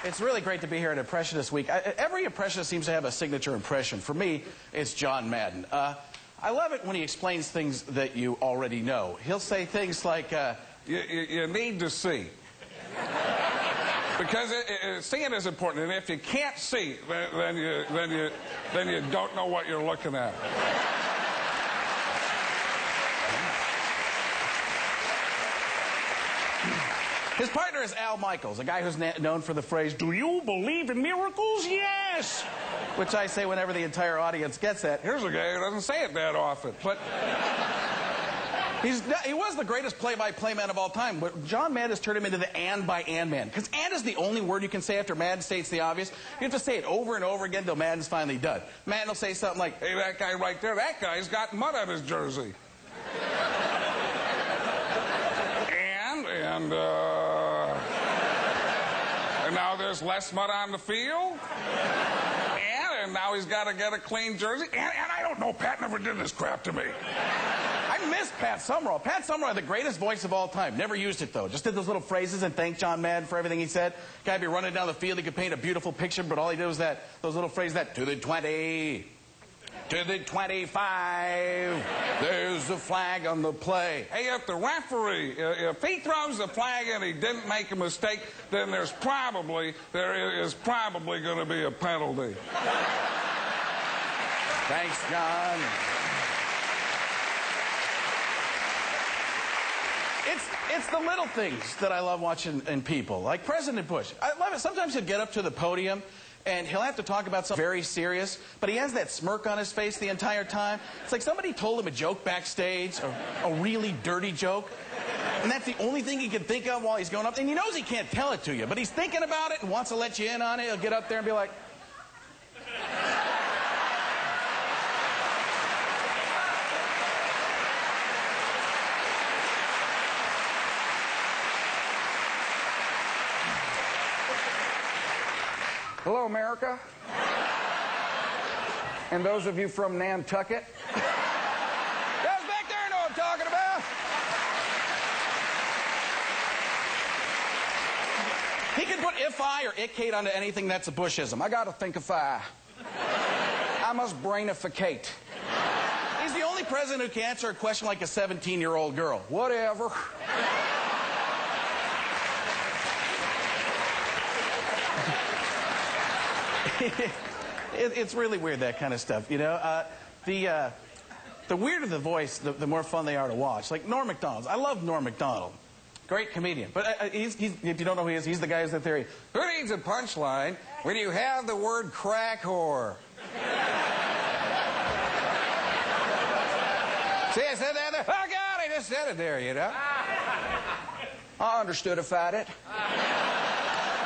It's really great to be here at Impressionist Week. Every impressionist seems to have a signature impression. For me, it's John Madden. I love it when he explains things that you already know. He'll say things like, you need to see. Because seeing is important, and if you can't see, then you don't know what you're looking at. His partner is Al Michaels, a guy who's known for the phrase, "Do you believe in miracles? Yes!" Which I say whenever the entire audience gets that. Here's a guy who doesn't say it that often, but... He was the greatest play-by-play man of all time, but John Madden has turned him into the and by and man. Because and is the only word you can say after Madden states the obvious. You have to say it over and over again until Madden's finally done. Madden will say something like, "Hey, that guy right there, that guy's got mud on his jersey." And now there's less mud on the field. And now he's got to get a clean jersey. And I don't know, Pat never did this crap to me. I miss Pat Summerall. Pat Summerall had the greatest voice of all time. Never used it, though. Just did those little phrases and thanked John Madden for everything he said. Guy'd be running down the field. He could paint a beautiful picture, but all he did was those little phrases to the 20, to the 25, there's a flag on the play. Hey, if the referee, if he throws the flag and he didn't make a mistake, then there is probably going to be a penalty. Thanks, John. It's the little things that I love watching in people, like President Bush. I love it. Sometimes he'll get up to the podium and he'll have to talk about something very serious, but he has that smirk on his face the entire time. It's like somebody told him a joke backstage, a really dirty joke, and that's the only thing he can think of while he's going up. And he knows he can't tell it to you, but he's thinking about it and wants to let you in on it. He'll get up there and be like... Hello, America. And those of you from Nantucket. Guys back there know what I'm talking about. He can put if-I or it-cate onto anything that's a Bushism. I gotta think if I must brainificate. He's the only president who can answer a question like a 17-year-old girl. Whatever. It's really weird, that kind of stuff, you know. The weirder the voice, the more fun they are to watch. Like Norm Macdonald. I love Norm Macdonald. Great comedian. But if you don't know who he is, he's the guy who's the theory. Who needs a punchline when you have the word crack whore? See, I said that there. Oh, God, I just said it there, you know. I understoodified it.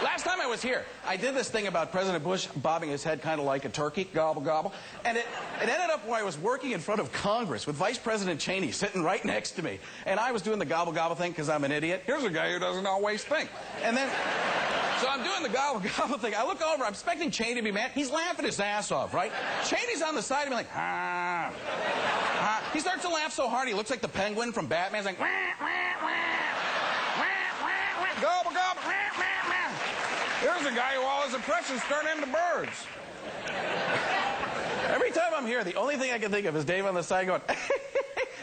Last time I was here, I did this thing about President Bush bobbing his head kind of like a turkey, gobble, gobble. And it ended up where I was working in front of Congress with Vice President Cheney sitting right next to me. And I was doing the gobble, gobble thing because I'm an idiot. Here's a guy who doesn't always think. And then, so I'm doing the gobble, gobble thing. I look over, I'm expecting Cheney to be mad. He's laughing his ass off, right? Cheney's on the side of me like, ah, ah. He starts to laugh so hard, he looks like the penguin from Batman. He's like, wah, wah, wah, wah, wah, wah, gobble, gobble, wah, wah, wah. Here's a guy who all his impressions turn into birds. Every time I'm here, the only thing I can think of is Dave on the side going,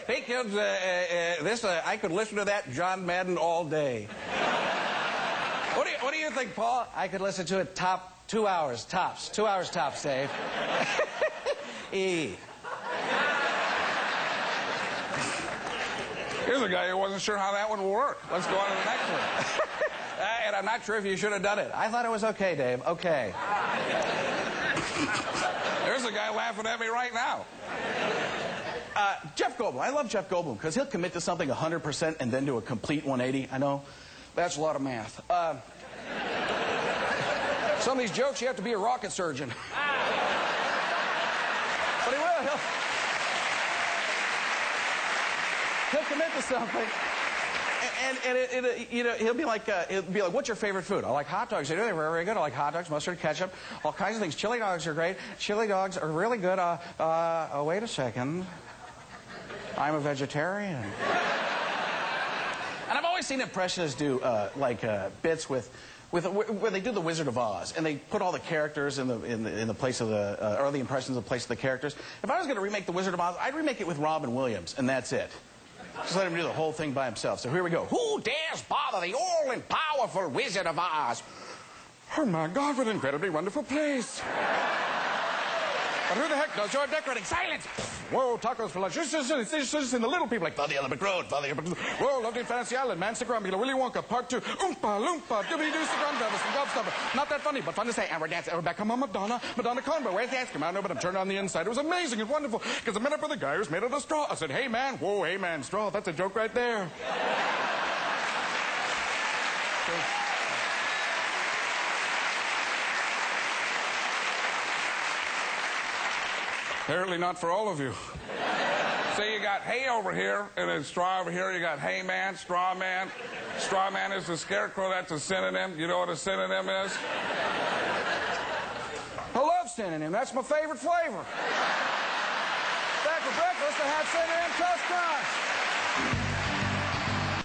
hey, kids, I could listen to that John Madden all day. What do you think, Paul? I could listen to it 2 hours tops. 2 hours tops, Dave. Here's a guy who wasn't sure how that one would work. Let's go on to the next one. And I'm not sure if you should have done it. I thought it was okay, Dave. Okay. There's a guy laughing at me right now. Jeff Goldblum. I love Jeff Goldblum because he'll commit to something 100% and then do a complete 180. I know that's a lot of math. Some of these jokes, you have to be a rocket surgeon. But he will. He'll commit to something. And you know, he'll be like, what's your favorite food? I like hot dogs. They're very good. I like hot dogs, mustard, ketchup, all kinds of things. Chili dogs are great. Chili dogs are really good. Wait a second. I'm a vegetarian. And I've always seen impressionists do bits with where they do the Wizard of Oz, and they put all the characters in the place of the or the impressions in the place of the characters. If I was going to remake the Wizard of Oz, I'd remake it with Robin Williams, and that's it. Just let him do the whole thing by himself. So here we go. Who dares bother the all-powerful Wizard of Oz? Oh, my God, what an incredibly wonderful place. But who the heck does your decorating? Silence! Whoa, tacos for lunch. This in the little people like Father Albert Road, Father Albert Road. Whoa, lovely fancy island, man. Stick around, Willy Wonka, part 2. Oompa, loompa, doobie-doo, cigar brothers, and gobstopper. Not that funny, but fun to say. And we're dancing. We're back. Come on, Madonna Convo. Where's the ice cream? I don't know, but I'm turned on the inside. It was amazing and wonderful. Because I met up with a guy who's made out of straw. I said, hey, man. Whoa, hey, man, straw. That's a joke right there. Apparently not for all of you. See, you got hay over here, and then straw over here. You got hay man, straw man. Straw man is the scarecrow. That's a synonym. You know what a synonym is? I love synonym. That's my favorite flavor. Back for breakfast, I had synonym toast crunch.